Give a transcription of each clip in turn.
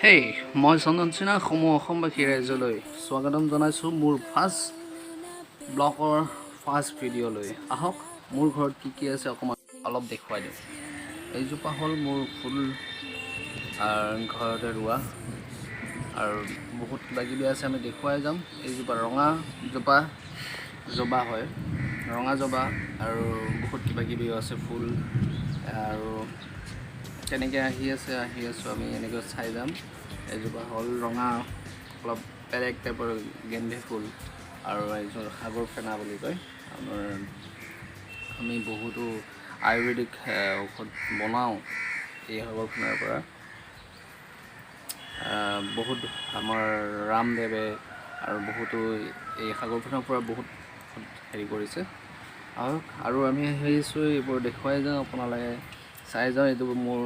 হেই মই চন্দন সিনা সমূহ অসমবাসী ৰাইজলৈ স্বাগতম জনাইছোঁ মোৰ ফাৰ্ষ্ট ব্লগৰ ফাৰ্ষ্ট ভিডিঅ'লৈ। আহক মোৰ ঘৰত কি আছে অকণমান অলপ দেখুৱাই দিওঁ। এইজোপা হ'ল মোৰ ফুল ঘৰতে ৰোৱা আৰু বহুত কিবাকিবি আছে, আমি দেখুৱাই যাম। এইজোপা ৰঙা জবা হয়, ৰঙা জবা আৰু বহুত কিবাকিবিও আছে ফুল আৰু তেনেকৈ আহি আছোঁ আমি এনেকৈ চাই যাম। এইজোপা হ'ল ৰঙা অলপ বেলেগ টাইপৰ গেন্দে ফুল আৰু এইযোৰ সাগৰ ফেনা বুলি কয়। আমি বহুতো আয়ুৰ্বেদিক ঔষধ বনাওঁ এই সাগৰ ফেনাৰ পৰা। বহুত আমাৰ ৰামদেৱে আৰু বহুতো এই সাগৰ ফেনাৰ পৰা বহুত হেৰি কৰিছে। আৰু আমি আহিছোঁ এইবোৰ দেখুৱাই যাওঁ, আপোনালোকে চাই যাওঁ। এইটো মোৰ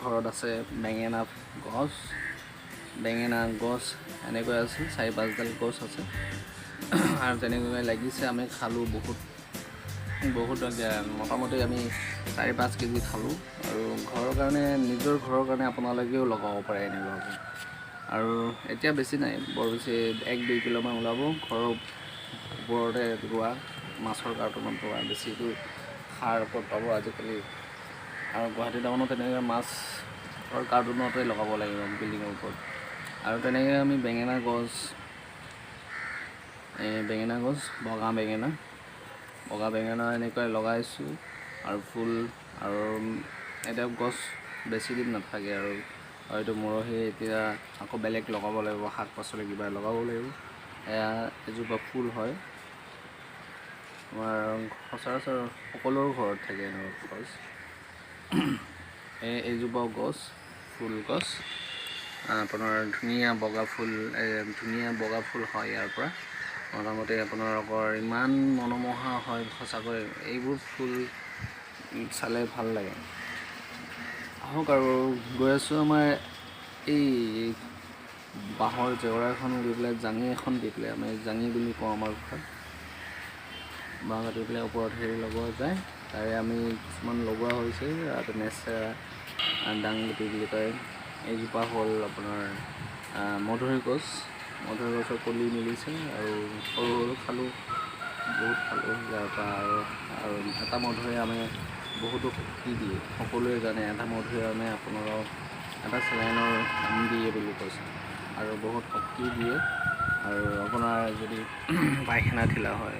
ঘৰত আছে বেঙেনা গছ এনেকৈ আছে, 4-5ডাল গছ আছে আৰু তেনেকৈ লাগিছে। আমি খালোঁ বহুত মোটামুটি আমি 4-5 কেজি খালোঁ আৰু নিজৰ ঘৰৰ কাৰণে আপোনালোকেও লগাব পাৰে এনেকুৱাকৈ। আৰু এতিয়া বেছি নাই, বৰ বেছি 1-2 কিলোমান ওলাব। ঘৰৰ ওপৰতে ৰোৱা, মাছৰ কাৰ্টুনত ৰোৱা, বেছিটো সাৰ ক'ত পাব আজিকালি। আৰু গুৱাহাটী টাউনত তেনেকৈ মাছৰ কাৰ্টুনতে লগাব লাগিব বিল্ডিঙৰ ওপৰত। আৰু তেনেকৈ আমি বেঙেনা গছ বগা বেঙেনা এনেকৈ লগাইছোঁ আৰু ফুল। আৰু এতিয়া গছ বেছি দিন নাথাকে আৰু হয়তো মৰহি এতিয়া আকৌ বেলেগ লগাব লাগিব, শাক পাচলি কিবা লগাব লাগিব। এজোপা ফুল হয়, আমাৰ সচৰাচৰ সকলোৰে ঘৰত থাকে এনেকুৱা গছ। এইজোপাও ফুল গছ, আপোনাৰ ধুনীয়া বগা ফুল হয় ইয়াৰ পৰা। মোটামুটি আপোনালোকৰ ইমান মনোমোহা হয় সঁচাকৈ, এইবোৰ ফুল চালে ভাল লাগে। আহক আৰু গৈ আছোঁ আমাৰ এই বাঁহৰ জেওৰা এখন দি পেলাই, জাঙি এখন দি পেলাই, আমি জাঙি বুলি কওঁ আমাৰ ঘৰত। বাঁহ কাটি পেলাই ওপৰত হেৰি লগোৱা যায়, তাৰে আমি কিছুমান লগোৱা হৈছে। নেচেৰা দাংবটি বুলি কয়। এইজোপা হ'ল আপোনাৰ মধুৰি গছৰ কলি মিলিছে আৰু সৰু খালোঁ, বহুত খালোঁ ইয়াৰ পৰা। আৰু এটা মধুৰি আমি বহুতো শক্তি দিয়ে, সকলোৱে জানে। এটা মধুৰি আমি আপোনালোকক এটা চেলাইনৰ কাম দিয়ে বুলি কৈছে আৰু বহুত শক্তি দিয়ে। আৰু আপোনাৰ যদি পায়খানা ঢিলা হয়,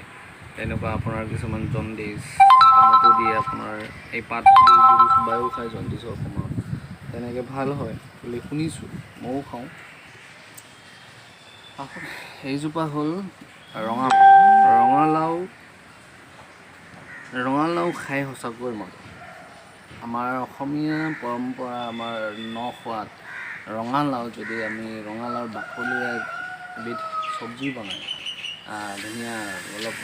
তেনেকুৱা আপোনাৰ কিছুমান জণ্ডিছ কামতো দিয়ে। আপোনাৰ এই পাত বায়ু খাই জণ্ডিছৰ সময়ত তেনেকৈ ভাল হয় বুলি শুনিছোঁ, ময়ো খাওঁ। এইজোপা হ'ল ৰঙালাও খাই সঁচাকৈ মজা। আমাৰ অসমীয়া পৰম্পৰা, আমাৰ নখোৱাত যদি আমি ৰঙালাওৰ বাকলিৰে এবিধ চব্জি বনাই ধুনীয়া অলপ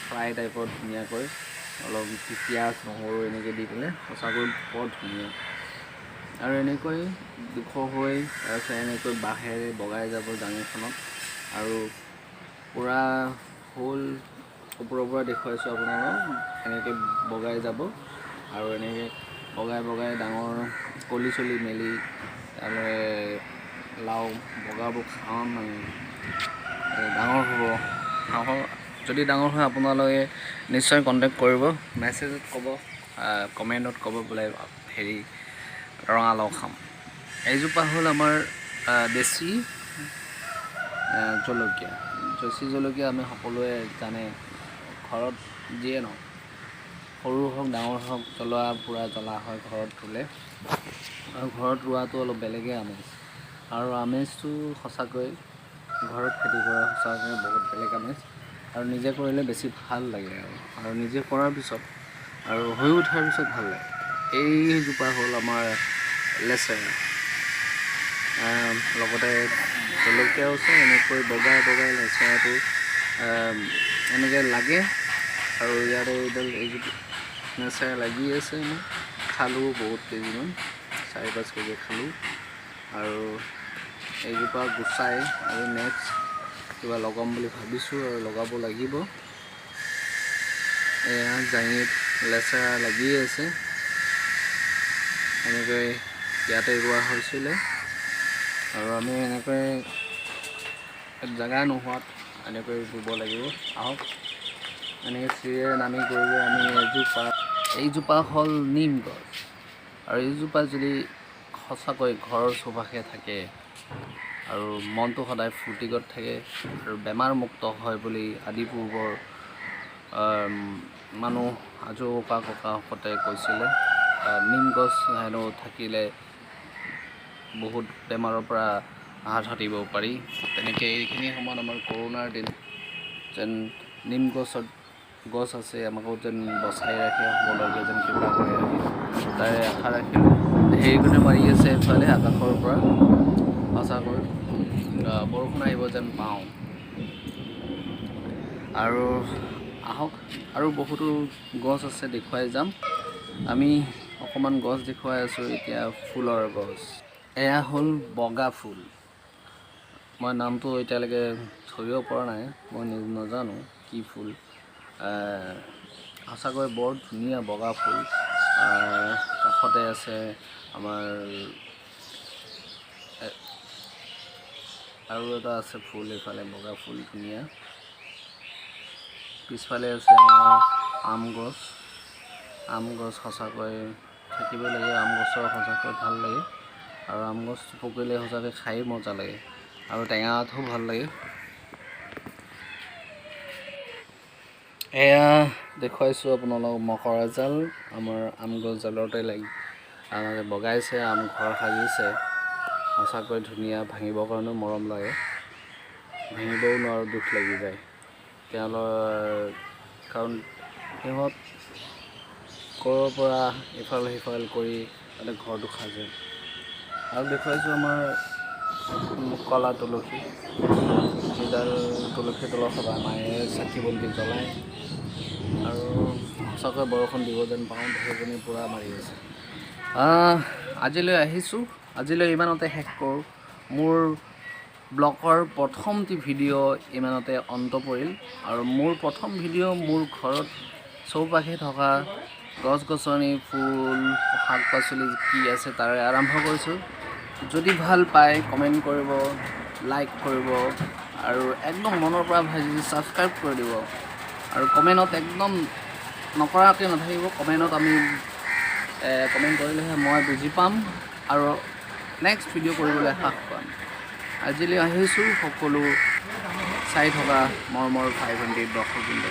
ফ্ৰাই টাইপত ধুনীয়াকৈ অলপ পিঁয়াজ নহৰু এনেকৈ দি পেলাই, সঁচাকৈ বৰ ধুনীয়া। আৰু এনেকৈ দুখ হৈ তাৰপিছত এনেকৈ বাঁহেৰে বগাই যাব জাঙিখনত আৰু পূৰা হ'ল ওপৰৰ পৰা দেখুৱাইছোঁ আপোনালোকক। এনেকৈ বগাই যাব আৰু এনেকৈ বগাই ডাঙৰ কলি চলি মেলি তাৰপৰা লাও বগাবোৰ খাম আমি। ডাঙৰ হ'ব, যদি ডাঙৰ হয় আপোনালোকে নিশ্চয় কণ্টেক্ট কৰিব, মেছেজত ক'ব, কমেণ্টত ক'ব বোলে হেৰি ৰঙালাও খাম। এইজোপা হ'ল আমাৰ দেশী জলকীয়া। আমি সকলোৱে জানে, ঘৰত যিয়ে নহওক, সৰু হওক ডাঙৰ হওক, পুৰা জ্বলা হয় ঘৰত ৰুলে। আৰু ঘৰত ৰোৱাটো অলপ বেলেগেই আমেজ। আৰু আমেজটো সঁচাকৈ ঘৰত খেতি কৰা সঁচাকৈ বহুত বেলেগ আমেজ। আৰু নিজে কৰিলে বেছি ভাল লাগে আৰু নিজে কৰাৰ পিছত আৰু হৈ উঠাৰ পিছত ভাল লাগে। এইজোপা হ'ল আমাৰ লেচেৰা, লগতে জলকীয়াও আছে। এনেকৈ বগাই লেচেৰাটো এনেকৈ লাগে। আৰু ইয়াতে এইজোপা লেচেৰা লাগি আছে। মই খালোঁ বহুত কেজিমান, 4-5 কেজি খালোঁ। আৰু এইজোপা গুচাই আৰু নেক্সট কিবা লগাম বুলি ভাবিছোঁ আৰু লগাব লাগিব। এয়া জাঙিত লেচেৰা লাগি আছে, এনেকৈ ইয়াতে ৰোৱা হৈছিলে। আৰু আমি এনেকৈ জেগা নোহোৱাত এনেকৈ ৰুব লাগিব। আহক এনেকৈ চিৰিয়ে নামি গৈ আমি এইজোপা হ'ল নিম গছ। আৰু এইজোপা যদি সঁচাকৈ ঘৰৰ চৌপাশে থাকে আৰু মনটো সদায় ফূৰ্তিগত থাকে আৰু বেমাৰমুক্ত হয় বুলি আদি পূৰ্বৰ মানুহ আজো ককাসকলে কৈছিলে। নিম গছ হেনো থাকিলে বহুত বেমাৰৰ পৰা হাত সাৰিব পাৰি। তেনেকৈ এইখিনি সময়ত আমাৰ কৰোণাৰ দিন যেন নিম গছ আছে আমাকো যেন বচাই ৰাখে, সকলোকে যেন কৃপা কৰি ৰাখে, তাৰে আশা ৰাখিলোঁ। ঢেৰেকণি মাৰি আছে এইফালে আকাশৰ পৰা, সঁচাকৈ বৰষুণ আহিব যেন পাওঁ। আৰু আহক আৰু বহুতো গছ আছে, দেখুৱাই যাম। আমি অকণমান গছ দেখুৱাই আছোঁ এতিয়া, ফুলৰ গছ। এয়া হ'ল বগা ফুল। মই নামটো এতিয়ালৈকে ধৰিব পৰা নাই, মই নাজানো কি ফুল। সঁচাকৈ বৰ ধুনীয়া বগা ফুল। কাষতে আছে আমাৰ আৰু এটা আছে ফুল, এইফালে বগা ফুল ধুনীয়া। পিছফালে আছে আমাৰ আম গছ সঁচাকৈ থাকিব লাগে। আম গছৰ সঁচাকৈ ভাল লাগে আৰু আম গছ পকিলে সঁচাকৈ খাই মজা লাগে আৰু টেঙাটোও ভাল লাগে। এয়া দেখুৱাইছোঁ আপোনালোকক মকৰা জাল, আমাৰ আম গছডালতে আমাক বগাইছে, আম ঘৰ সাজিছে। সঁচাকৈ ধুনীয়া, ভাঙিবৰ কাৰণেও মৰম লাগে, ভাঙিবও নোৱাৰোঁ, দুখ লাগি যায় কাৰণ সিহঁত ক'ৰ পৰা ইফাল সিফাল কৰি তাতে ঘৰটো সাজে। আৰু দেখুৱাইছোঁ আমাৰ কলা তুলসী, যিডাল তুলসী তলত সদায় মায়ে চাকি বন্তি জ্বলায়। আৰু সঁচাকৈ বৰষুণ দিব যেন পাওঁ, ঢেৰেকণি পূৰা মাৰি আছে। আজিলৈ আহিছোঁ, আজিলৈ ইমানতে শেষ কৰোঁ। মোৰ ব্লগৰ প্ৰথমটি ভিডিঅ' ইমানতে অন্ত পৰিল। আৰু মোৰ প্ৰথম ভিডিঅ' মোৰ ঘৰত চৌপাশে থকা গছ গছনি, ফুল, শাক পাচলি কি আছে তাৰে আৰম্ভ কৰিছোঁ। যদি ভাল পায় কমেণ্ট কৰিব, লাইক কৰিব আৰু একদম মনৰ পৰা ভাবি ছাবস্ক্ৰাইব কৰি দিব। আৰু কমেণ্টত একদম নকৰাকৈ নাথাকিব, কমেণ্টত কমেণ্ট কৰিলেহে মই বুজি পাম আৰু নেক্সট ভিডিঅ' কৰিবলৈ সাহস পাম। আজিলৈ আহিছোঁ সকলো চাই থকা মৰমৰ ভাই ভণ্টি দৰ্শকবৃন্দ।